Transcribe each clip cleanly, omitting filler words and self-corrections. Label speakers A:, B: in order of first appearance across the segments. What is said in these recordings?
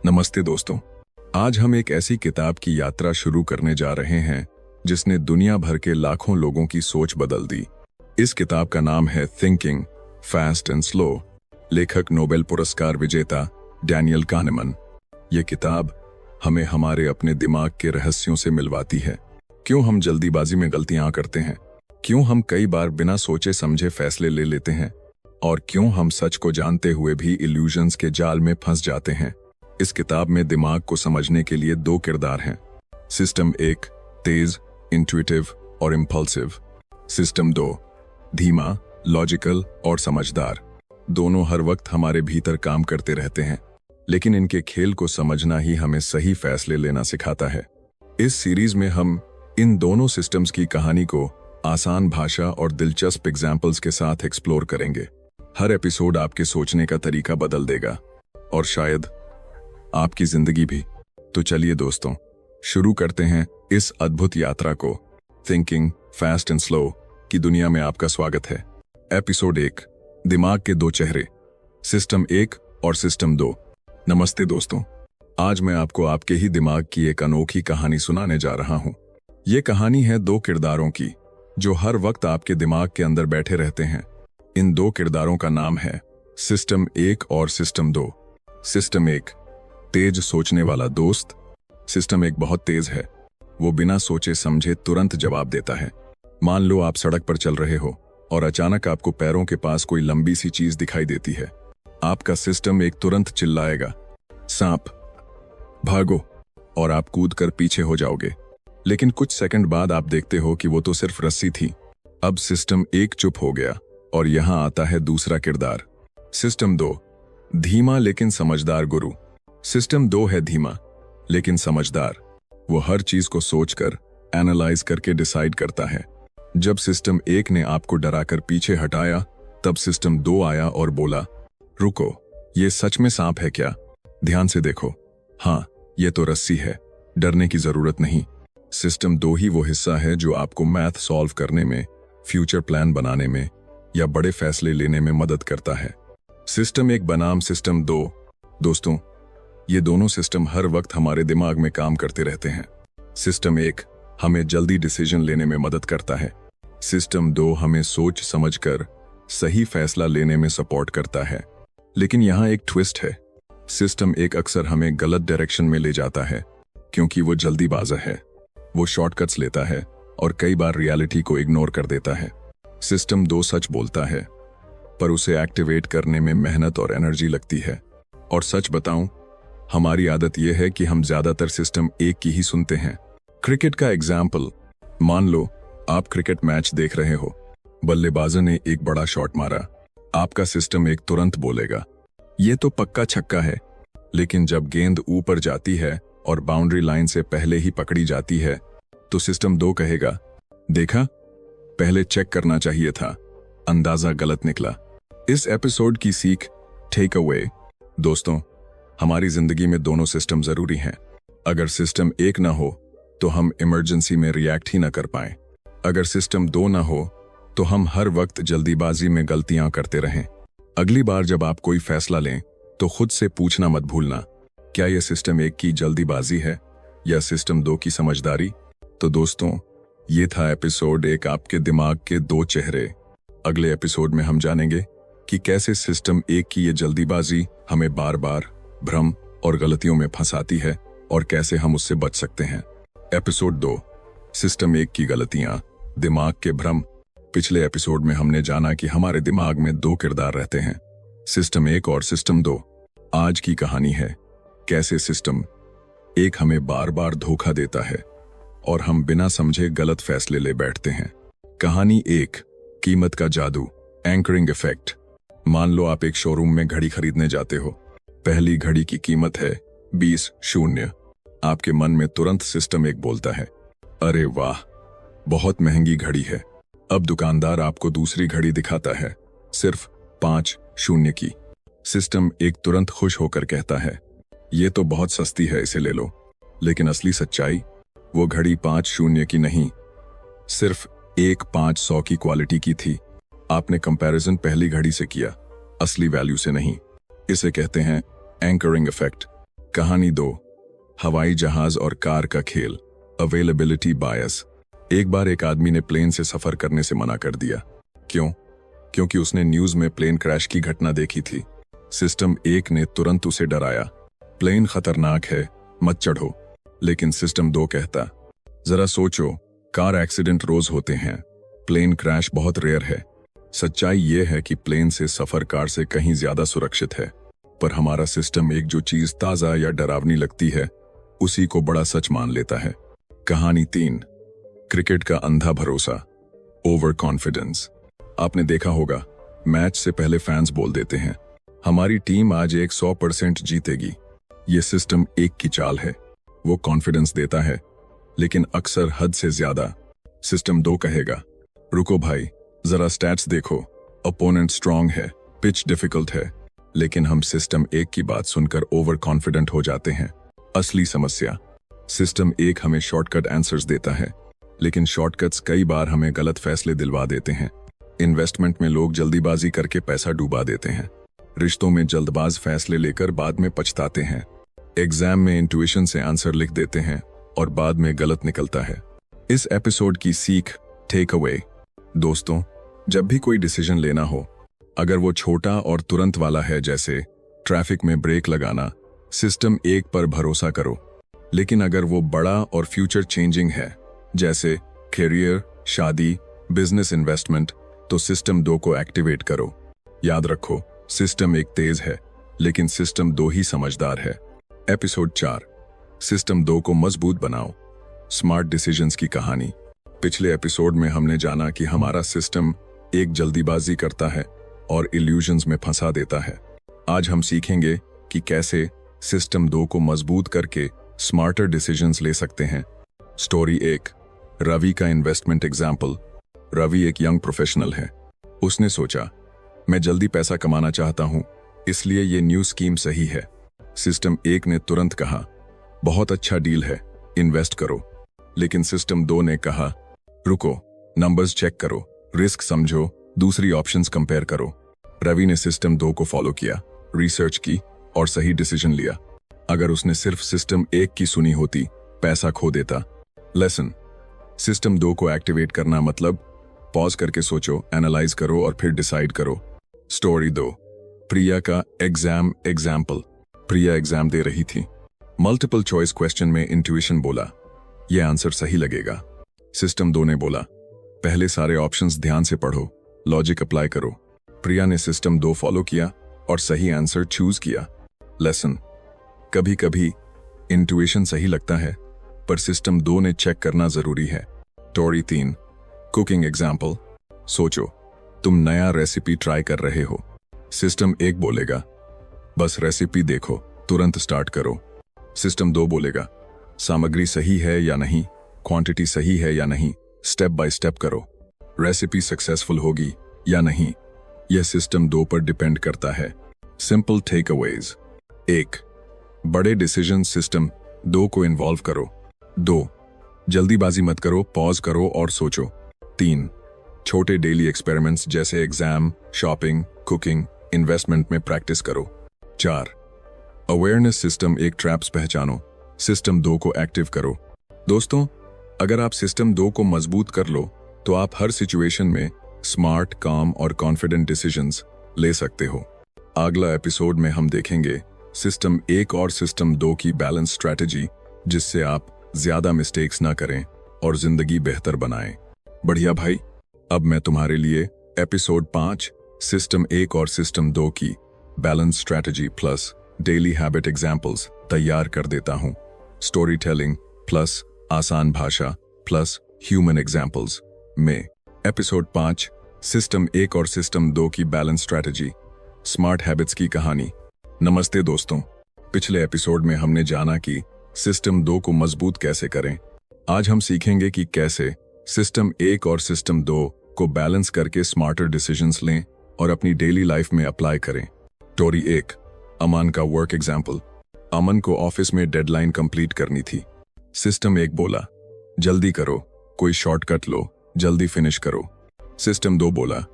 A: नमस्ते दोस्तों। आज हम एक ऐसी किताब की यात्रा शुरू करने जा रहे हैं जिसने दुनिया भर के लाखों लोगों की सोच बदल दी। इस किताब का नाम है थिंकिंग फास्ट एंड स्लो, लेखक नोबेल पुरस्कार विजेता डैनियल kahneman। ये किताब हमें हमारे अपने दिमाग के रहस्यों से मिलवाती है। क्यों हम जल्दीबाजी में गलतियां करते हैं, क्यों हम कई बार बिना सोचे समझे फैसले ले लेते हैं, और क्यों हम सच को जानते हुए भी इल्यूजन्स के जाल में फंस जाते हैं। इस किताब में दिमाग को समझने के लिए दो किरदार हैं। सिस्टम 1 तेज, इंट्यूटिव और इम्पल्सिव। सिस्टम 2 धीमा, लॉजिकल और समझदार। दोनों हर वक्त हमारे भीतर काम करते रहते हैं, लेकिन इनके खेल को समझना ही हमें सही फैसले लेना सिखाता है। इस सीरीज में हम इन दोनों सिस्टम्स की कहानी को आसान भाषा और दिलचस्प एग्जाम्पल्स के साथ एक्सप्लोर करेंगे। हर एपिसोड आपके सोचने का तरीका बदल देगा और शायद आपकी जिंदगी भी। तो चलिए दोस्तों, शुरू करते हैं इस अद्भुत यात्रा को। थिंकिंग फास्ट एंड स्लो की दुनिया में आपका स्वागत है। एपिसोड 1 दिमाग के दो चेहरे, सिस्टम 1 और सिस्टम 2। नमस्ते दोस्तों, आज मैं आपको आपके ही दिमाग की एक अनोखी कहानी सुनाने जा रहा हूं। ये कहानी है दो किरदारों की जो हर वक्त आपके दिमाग के अंदर बैठे रहते हैं। इन दो किरदारों का नाम है सिस्टम 1 और सिस्टम 2। सिस्टम 1 तेज सोचने वाला दोस्त। सिस्टम 1 बहुत तेज है। वो बिना सोचे समझे तुरंत जवाब देता है। मान लो आप सड़क पर चल रहे हो और अचानक आपको पैरों के पास कोई लंबी सी चीज दिखाई देती है। आपका सिस्टम 1 तुरंत चिल्लाएगा, सांप, भागो, और आप कूदकर पीछे हो जाओगे। लेकिन कुछ सेकंड बाद आप देखते हो कि वो तो सिर्फ रस्सी थी। अब सिस्टम 1 चुप हो गया और यहां आता है दूसरा किरदार, सिस्टम 2 धीमा लेकिन समझदार गुरु। सिस्टम 2 है धीमा लेकिन समझदार। वो हर चीज को सोचकर, एनालाइज करके डिसाइड करता है। जब सिस्टम 1 ने आपको डराकर पीछे हटाया, तब सिस्टम 2 आया और बोला, रुको, ये सच में सांप है क्या? ध्यान से देखो। हाँ, ये तो रस्सी है, डरने की जरूरत नहीं। सिस्टम 2 ही वो हिस्सा है जो आपको मैथ सॉल्व करने में, फ्यूचर प्लान बनाने में या बड़े फैसले लेने में मदद करता है। सिस्टम 1 बनाम सिस्टम 2। दोस्तों, ये दोनों सिस्टम हर वक्त हमारे दिमाग में काम करते रहते हैं। सिस्टम 1 हमें जल्दी डिसीजन लेने में मदद करता है। सिस्टम 2 हमें सोच समझकर सही फैसला लेने में सपोर्ट करता है। लेकिन यहाँ एक ट्विस्ट है। सिस्टम 1 अक्सर हमें गलत डायरेक्शन में ले जाता है क्योंकि वो जल्दीबाज है। वो शॉर्टकट्स लेता है और कई बार रियलिटी को इग्नोर कर देता है। सिस्टम 2 सच बोलता है, पर उसे एक्टिवेट करने में मेहनत और एनर्जी लगती है। और सच बताऊं, हमारी आदत यह है कि हम ज्यादातर सिस्टम 1 की ही सुनते हैं। क्रिकेट का एग्जाम्पल, मान लो आप क्रिकेट मैच देख रहे हो। बल्लेबाज ने एक बड़ा शॉट मारा। आपका सिस्टम 1 तुरंत बोलेगा, ये तो पक्का छक्का है। लेकिन जब गेंद ऊपर जाती है और बाउंड्री लाइन से पहले ही पकड़ी जाती है, तो सिस्टम 2 कहेगा, देखा, पहले चेक करना चाहिए था, अंदाजा गलत निकला। इस एपिसोड की सीख, टेक अवे। दोस्तों, हमारी जिंदगी में दोनों सिस्टम जरूरी हैं। अगर सिस्टम 1 ना हो तो हम इमरजेंसी में रिएक्ट ही ना कर पाएं। अगर सिस्टम 2 ना हो तो हम हर वक्त जल्दीबाजी में गलतियां करते रहें। अगली बार जब आप कोई फैसला लें तो खुद से पूछना मत भूलना, क्या यह सिस्टम 1 की जल्दीबाजी है या सिस्टम 2 की समझदारी? तो दोस्तों, ये था एपिसोड 1 आपके दिमाग के दो चेहरे। अगले एपिसोड में हम जानेंगे कि कैसे सिस्टम 1 की ये जल्दीबाजी हमें बार बार भ्रम और गलतियों में फंसाती है और कैसे हम उससे बच सकते हैं। एपिसोड 2 सिस्टम 1 की गलतियां, दिमाग के भ्रम। पिछले एपिसोड में हमने जाना कि हमारे दिमाग में दो किरदार रहते हैं, सिस्टम 1 और सिस्टम 2। आज की कहानी है कैसे सिस्टम 1 हमें बार बार धोखा देता है और हम बिना समझे गलत फैसले ले बैठते हैं। कहानी 1 कीमत का जादू, एंकरिंग इफेक्ट। मान लो आप एक शोरूम में घड़ी खरीदने जाते हो। पहली घड़ी की कीमत है 20,000। आपके मन में तुरंत सिस्टम 1 बोलता है, अरे वाह, बहुत महंगी घड़ी है। अब दुकानदार आपको दूसरी घड़ी दिखाता है, सिर्फ 5,000 की। सिस्टम 1 तुरंत खुश होकर कहता है, ये तो बहुत सस्ती है, इसे ले लो। लेकिन असली सच्चाई, वो घड़ी 5,000 की नहीं, सिर्फ 1,500 की क्वालिटी की थी। आपने कंपैरिजन पहली घड़ी से किया, असली वैल्यू से नहीं। इसे कहते हैं एंकरिंग इफेक्ट। कहानी 2, हवाई जहाज और कार का खेल, अवेलेबिलिटी बायस। एक बार एक आदमी ने प्लेन से सफर करने से मना कर दिया। क्यों? क्योंकि उसने न्यूज में प्लेन क्रैश की घटना देखी थी। सिस्टम 1 ने तुरंत उसे डराया, प्लेन खतरनाक है, मत चढ़ो। लेकिन सिस्टम 2 कहता, जरा सोचो, कार एक्सीडेंट रोज होते हैं, प्लेन क्रैश बहुत रेयर है। सच्चाई यह है कि प्लेन से सफर कार से कहीं ज्यादा सुरक्षित है, पर हमारा सिस्टम एक जो चीज ताजा या डरावनी लगती है उसी को बड़ा सच मान लेता है। कहानी 3, क्रिकेट का अंधा भरोसा, ओवर कॉन्फिडेंस। आपने देखा होगा, मैच से पहले फैंस बोल देते हैं, हमारी टीम आज 100% जीतेगी। ये सिस्टम 1 की चाल है, वो कॉन्फिडेंस देता है, लेकिन अक्सर हद से ज्यादा। सिस्टम 2 कहेगा, रुको भाई, जरा स्टैट्स देखो, अपोनेंट स्ट्रांग है, पिच डिफिकल्ट है। लेकिन हम सिस्टम 1 की बात सुनकर ओवर कॉन्फिडेंट हो जाते हैं। असली समस्या, सिस्टम 1 हमें शॉर्टकट आंसर्स देता है, लेकिन शॉर्टकट्स कई बार हमें गलत फैसले दिलवा देते हैं। इन्वेस्टमेंट में लोग जल्दीबाजी करके पैसा डूबा देते हैं, रिश्तों में जल्दबाज फैसले लेकर बाद में पछताते हैं, एग्जाम में इंट्यूशन से आंसर लिख देते हैं और बाद में गलत निकलता है। इस एपिसोड की सीख, टेक अवे। दोस्तों, जब भी कोई डिसीजन लेना हो, अगर वो छोटा और तुरंत वाला है, जैसे ट्रैफिक में ब्रेक लगाना, सिस्टम 1 पर भरोसा करो। लेकिन अगर वो बड़ा और फ्यूचर चेंजिंग है, जैसे करियर, शादी, बिजनेस, इन्वेस्टमेंट, तो सिस्टम 2 को एक्टिवेट करो। याद रखो, सिस्टम 1 तेज है, लेकिन सिस्टम 2 ही समझदार है। एपिसोड 4, सिस्टम 2 को मजबूत बनाओ, स्मार्ट डिसीजंस की कहानी। पिछले एपिसोड में हमने जाना कि हमारा सिस्टम 1 जल्दीबाजी करता है और इल्यूजन्स में फंसा देता है। आज हम सीखेंगे कि कैसे सिस्टम 2 को मजबूत करके स्मार्टर डिसीजंस ले सकते हैं। स्टोरी 1, रवि का इन्वेस्टमेंट एग्जाम्पल। रवि एक यंग प्रोफेशनल है। उसने सोचा, मैं जल्दी पैसा कमाना चाहता हूं, इसलिए ये न्यू स्कीम सही है। सिस्टम 1 ने तुरंत कहा, बहुत अच्छा डील है, इन्वेस्ट करो। लेकिन सिस्टम 2 ने कहा, रुको, नंबर्स चेक करो, रिस्क समझो, दूसरी ऑप्शंस कंपेयर करो। रवि ने सिस्टम 2 को फॉलो किया, रिसर्च की और सही डिसीजन लिया। अगर उसने सिर्फ सिस्टम 1 की सुनी होती, पैसा खो देता। लेसन, सिस्टम 2 को एक्टिवेट करना मतलब पॉज करके सोचो, एनालाइज करो और फिर डिसाइड करो। स्टोरी 2, प्रिया का एग्जाम एग्जाम्पल। प्रिया एग्जाम दे रही थी। मल्टीपल चॉइस क्वेश्चन में इंट्यूशन बोला, यह आंसर सही लगेगा। सिस्टम 2 ने बोला, पहले सारे ऑप्शंस ध्यान से पढ़ो, लॉजिक अप्लाई करो। प्रिया ने सिस्टम 2 फॉलो किया और सही आंसर चूज किया। लेसन, कभी कभी इंट्यूशन सही लगता है, पर सिस्टम 2 ने चेक करना जरूरी है। Story 3, cooking example. सोचो, तुम नया रेसिपी ट्राई कर रहे हो। सिस्टम 1 बोलेगा, बस रेसिपी देखो, तुरंत स्टार्ट करो। सिस्टम 2 बोलेगा, सामग्री सही है या नहीं, क्वांटिटी सही है या नहीं, स्टेप बाय स्टेप करो। रेसिपी सक्सेसफुल होगी या नहीं, यह सिस्टम 2 पर डिपेंड करता है। Simple take Awez. 1, बड़े डिसीजन सिस्टम 2 को इन्वॉल्व करो। 2, जल्दीबाजी मत करो, पॉज करो और सोचो। 3, छोटे डेली एक्सपेरिमेंट्स जैसे एग्जाम, शॉपिंग, कुकिंग, इन्वेस्टमेंट में प्रैक्टिस करो। 4, अवेयरनेस सिस्टम 1 ट्रैप्स पहचानो, सिस्टम 2 को एक्टिव करो। दोस्तों, अगर आप सिस्टम 2 को मजबूत कर लो, तो आप हर सिचुएशन में स्मार्ट, काम और कॉन्फिडेंट डिसीजंस ले सकते हो। अगला एपिसोड में हम देखेंगे सिस्टम 1 और सिस्टम 2 की बैलेंस स्ट्रैटेजी, जिससे आप ज्यादा मिस्टेक्स ना करें और जिंदगी बेहतर बनाएं। बढ़िया भाई, अब मैं तुम्हारे लिए एपिसोड 5, सिस्टम 1 और सिस्टम 2 की balance strategy plus daily habit examples तैयार कर देता हूं। स्टोरी टेलिंग प्लस आसान भाषा प्लस ह्यूमन एग्जाम्पल्स में एपिसोड 5, सिस्टम 1 और सिस्टम 2 की बैलेंस स्ट्रैटेजी, स्मार्ट हैबिट्स की कहानी। नमस्ते दोस्तों, पिछले एपिसोड में हमने जाना कि सिस्टम 2 को मजबूत कैसे करें। आज हम सीखेंगे कि कैसे सिस्टम 1 और सिस्टम 2 को बैलेंस करके स्मार्टर डिसीजंस लें और अपनी डेली लाइफ में अप्लाई करें। स्टोरी 1, अमन का वर्क एग्जाम्पल। अमन को ऑफिस में डेडलाइन कंप्लीट करनी थी। सिस्टम 1 बोला, जल्दी करो, कोई शॉर्टकट लो, जल्दी फिनिश करो। सिस्टम 2 बोला,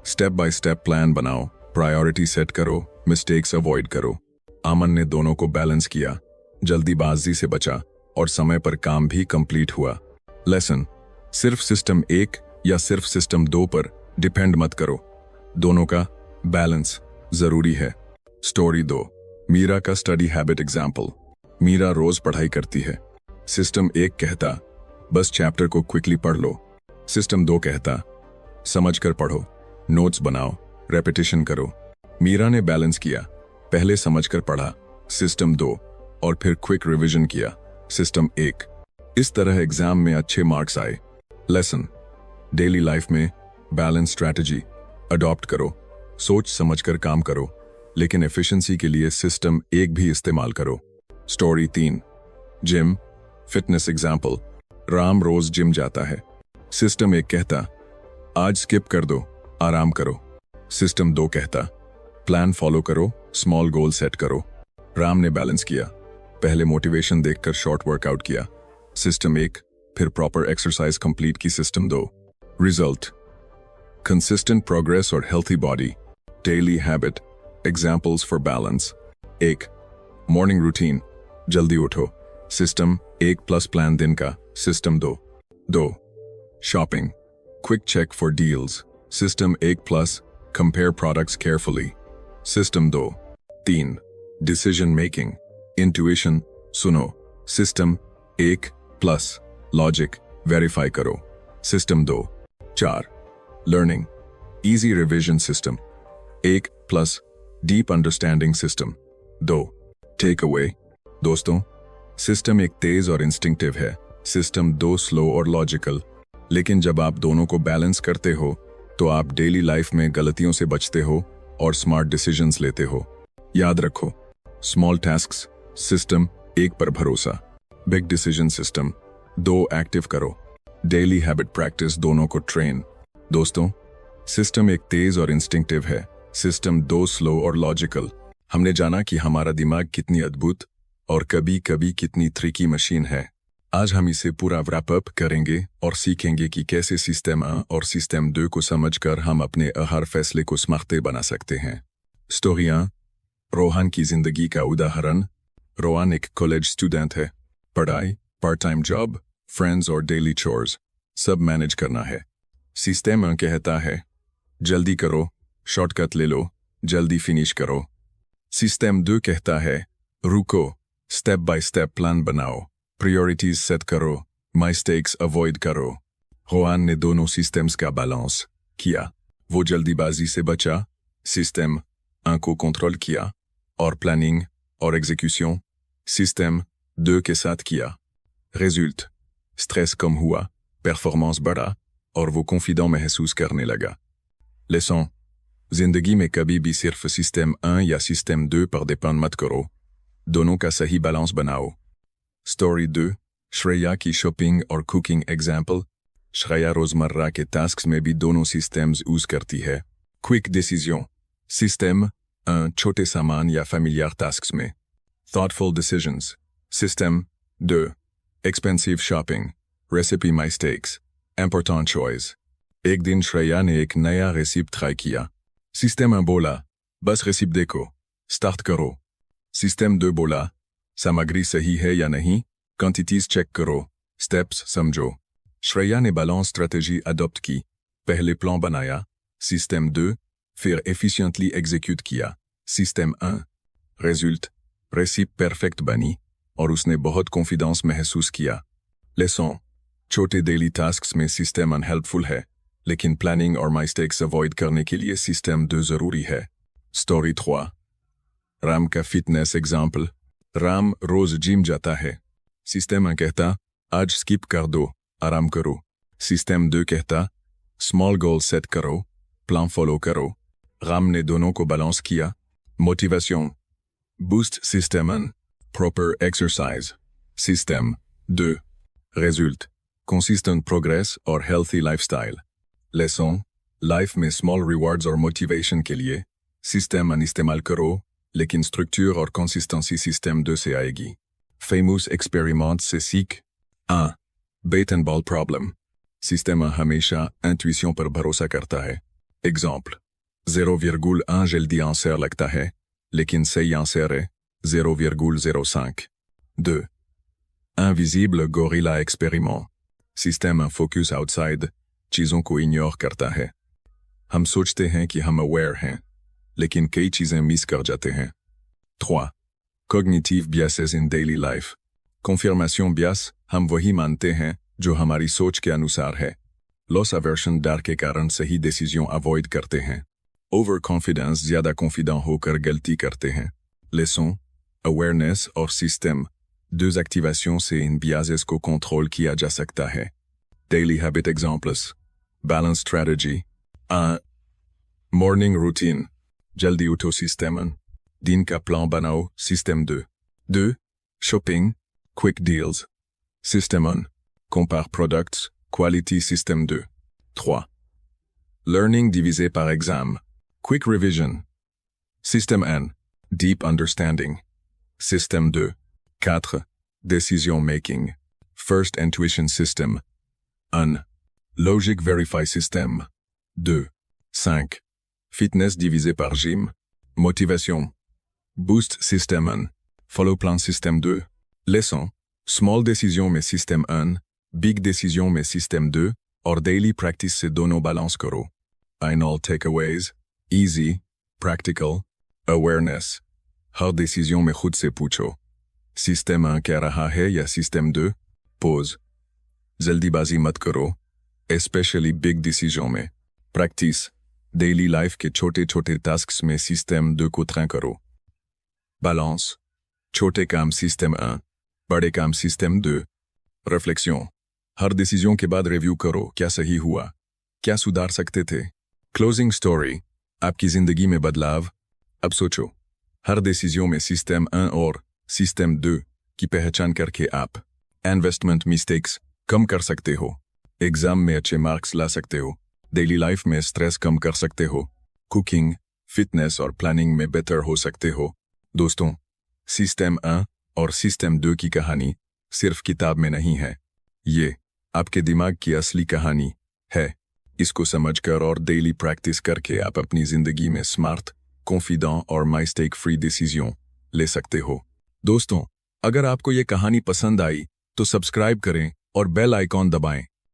A: स्टेप बाय स्टेप प्लान बनाओ, प्रायोरिटी सेट करो, मिस्टेक्स अवॉइड करो। आमन ने दोनों को बैलेंस किया, जल्दीबाजी से बचा और समय पर काम भी कंप्लीट हुआ। लेसन, सिर्फ सिस्टम 1 या सिर्फ सिस्टम 2 पर डिपेंड मत करो, दोनों का बैलेंस जरूरी है। स्टोरी 2, मीरा का स्टडी हैबिट एग्जाम्पल। मीरा रोज पढ़ाई करती है। सिस्टम 1 कहता बस चैप्टर को क्विकली पढ़ लो। सिस्टम 2 कहता समझकर पढ़ो, नोट्स बनाओ, रेपिटेशन करो। मीरा ने बैलेंस किया, पहले समझकर पढ़ा सिस्टम 2 और फिर क्विक रिवीजन किया सिस्टम 1। इस तरह एग्जाम में अच्छे मार्क्स आए। लेसन, डेली लाइफ में बैलेंस स्ट्रैटेजी अडॉप्ट करो, सोच समझकर काम करो, लेकिन एफिशिएंसी के लिए सिस्टम 1 भी इस्तेमाल करो। Story 3, gym fitness example. Ram रोज जिम जाता है। सिस्टम 1 कहता आज स्किप कर दो, आराम करो। सिस्टम 2 कहता प्लान फॉलो करो, स्मॉल गोल सेट करो। राम ने बैलेंस किया, पहले मोटिवेशन देखकर शॉर्ट वर्कआउट किया सिस्टम 1, फिर प्रॉपर एक्सरसाइज कंप्लीट की सिस्टम 2। रिजल्ट, कंसिस्टेंट प्रोग्रेस और healthy body. Daily habit examples for balance. 1, morning routine, जल्दी उठो सिस्टम 1 प्लस प्लान दिन का system 2। 2, shopping, quick check for deals system 1 plus compare products carefully system 2। 3, decision making, intuition, सुनो system 1 plus logic, verify करो system 2। 4, learning, easy revision system 1 plus deep understanding system 2। Take away, दोस्तों system 1 तेज और instinctive है, system 2 slow और logical, लेकिन जब आप दोनों को बैलेंस करते हो तो आप डेली लाइफ में गलतियों से बचते हो और स्मार्ट डिसीजंस लेते हो। याद रखो, स्मॉल टास्क्स सिस्टम 1 पर भरोसा, बिग डिसीजन सिस्टम 2 एक्टिव करो। डेली हैबिट प्रैक्टिस दोनों को ट्रेन। दोस्तों सिस्टम 1 तेज और इंस्टिंक्टिव है, सिस्टम 2 स्लो और लॉजिकल। हमने जाना कि हमारा दिमाग कितनी अद्भुत और कभी कभी कितनी ट्रिकी मशीन है। आज हम इसे पूरा रैप अप करेंगे और सीखेंगे कि कैसे सिस्टम 1 और सिस्टम 2 को समझकर हम अपने हर फैसले को स्मार्ट बना सकते हैं। स्टोरी 1, रोहन की जिंदगी का उदाहरण। रोहन एक कॉलेज स्टूडेंट है। पढ़ाई, पार्ट टाइम जॉब, फ्रेंड्स और डेली चोर्स सब मैनेज करना है। सिस्टम 1 कहता है जल्दी करो, शॉर्टकट ले लो, जल्दी फिनिश करो। सिस्टम 2 कहता है रुको, स्टेप बाय स्टेप प्लान बनाओ, प्रायोरिटीज सेट करो, मिस्टेक्स अवॉइड करो। रोहन ने दोनों सिस्टम्स का बैलेंस किया। वो जल्दीबाजी से बचा, सिस्टम 1 को कंट्रोल किया, और प्लानिंग और एग्जीक्यूशन सिस्टम 2 के साथ किया। रिजल्ट, स्ट्रेस कम हुआ, परफॉर्मेंस बढ़ा और वो कॉन्फिडेंट महसूस करने लगा। लेसन, जिंदगी में कभी भी सिर्फ सिस्टम 1 या सिस्टम 2 पर डिपेंड मत करो, दोनों का सही बैलेंस बनाओ। स्टोरी 2, श्रेया की शॉपिंग और कुकिंग एग्जाम्पल। श्रेया रोजमर्रा के टास्क्स में भी दोनों सिस्टम्स यूज करती है। क्विक डिसीजन सिस्टम 1 छोटे सामान या फैमिलियर टास्क्स में। Thoughtful decisions system 2 expensive shopping, recipe mistakes, important choice. एक दिन श्रेया ने एक नया रेसिपी ट्राई किया। सिस्टम 1 बोला बस रेसिपी देखो, स्टार्ट करो। सिस्टम 2 बोला सामग्री सही है या नहीं, क्वांटिटीज चेक करो, स्टेप्स समझो। श्रेया ने बैलेंस स्ट्रेटेजी अडॉप्ट की, पहले प्लान बनाया सिस्टम 2, फिर एफिशिएंटली एग्जीक्यूट किया सिस्टम 1। रिजल्ट, रेसिपी परफेक्ट बनी और उसने बहुत कॉन्फिडेंस महसूस किया। लेसन, छोटे डेली टास्क्स में सिस्टम 1 हेल्पफुल है, लेकिन प्लानिंग और मिस्टेक्स अवॉइड करने के लिए सिस्टम 2 जरूरी है। स्टोरी 3, राम का फिटनेस एग्जाम्पल। राम रोज जिम जाता है। सिस्टम 1 कहता आज स्किप कर दो, आराम करो। सिस्टम 2 कहता स्मॉल गोल सेट करो, प्लान फॉलो करो। राम ने दोनों को बैलेंस किया। Motivation, boost system 1, proper exercise system 2। Result, consistent progress और हेल्थी लाइफस्टाइल। लेसन, लाइफ में स्मॉल रिवॉर्ड्स और मोटिवेशन के लिए सिस्टम 1 इस्तेमाल करो, लेकिन स्ट्रक्चर और कंसिस्टेंसी सिस्टम 2 से आएगी। फेमस एक्सपेरिमेंट से सीख। 1, बेट एंड बॉल प्रॉब्लम। सिस्टम 1 हमेशा इंट्यूशन पर भरोसा करता है। एग्जाम्पल, 0,1 जल्दी आंसर लगता है, लेकिन सही आंसर है 0,05. 2. Invisible gorilla expériment. Système un focus outside, चीजों को ignore करता है. हम सोचते हैं कि हम aware हैं, लेकिन कई चीजें मिस कर जाते हैं. 3. Cognitive biases in daily life. Confirmation bias, हम वही मानते हैं जो हमारी सोच के अनुसार है. Loss aversion, डर के कारण सही डिसीजन अवॉइड करते हैं. Overconfidence, ज्यादा कॉन्फिडेंट होकर गलती करते हैं. Leçon, awareness और system, 2 activations से इन biases को control किया जा सकता है. Daily habit examples. Balance strategy. 1. Morning routine. जल्दी उठो system 1. दिन का plan बनाओ system 2. 2. Shopping. Quick deals. System 1. Compare products. Quality system 2. 3. Learning divisé par exam. Quick revision. System 1. Deep understanding. System 2. 4. Decision making. First intuition system. 1. Logic verify system. 2. 5. Fitness divisé par gym. Motivation. Boost system 1. Follow plan system 2. Leçon. Small decision mais système 1. Big decision mais système 2. और daily practice से दोनों balance करो. Final takeaways. Easy. Practical. Awareness. हर décision में खुद से पूछो. Système 1 कह रहा है या système 2? Pause. जल्दीबाजी मत करो. Especially big decision में. Practice. Daily life के छोटे छोटे tasks में système 2 को train करो. Balance. छोटे काम système 1. बड़े काम système 2. Réflexion. हर डिसीजन के बाद रिव्यू करो. क्या सही हुआ? क्या सुधार सकते थे? Closing story. आपकी जिंदगी में बदलाव. अब सोचो. हर डिसीजन में système 1 और système 2 की पहचान करके आप इन्वेस्टमेंट मिस्टेक्स कम कर सकते हो. एग्जाम में अच्छे मार्क्स ला सकते हो. डेली लाइफ में स्ट्रेस कम कर सकते हो. कुकिंग, फिटनेस और प्लानिंग में बेहतर हो सकते हो. दोस्तों, सिस्टम 1 और सिस्टम 2 की कहानी सिर्फ किताब में नहीं है. ये आपके दिमाग की असली कहानी है. इसको समझकर और डेली प्रैक्टिस करके आप अपनी जिंदगी में स्मार्ट, कॉन्फिडेंट और मिस्टेक फ्री डिसीजन ले सकते हो. दोस्तों, अगर आपको ये कहानी पसंद आई तो सब्सक्राइब करें और बेल आइकॉन दबाएं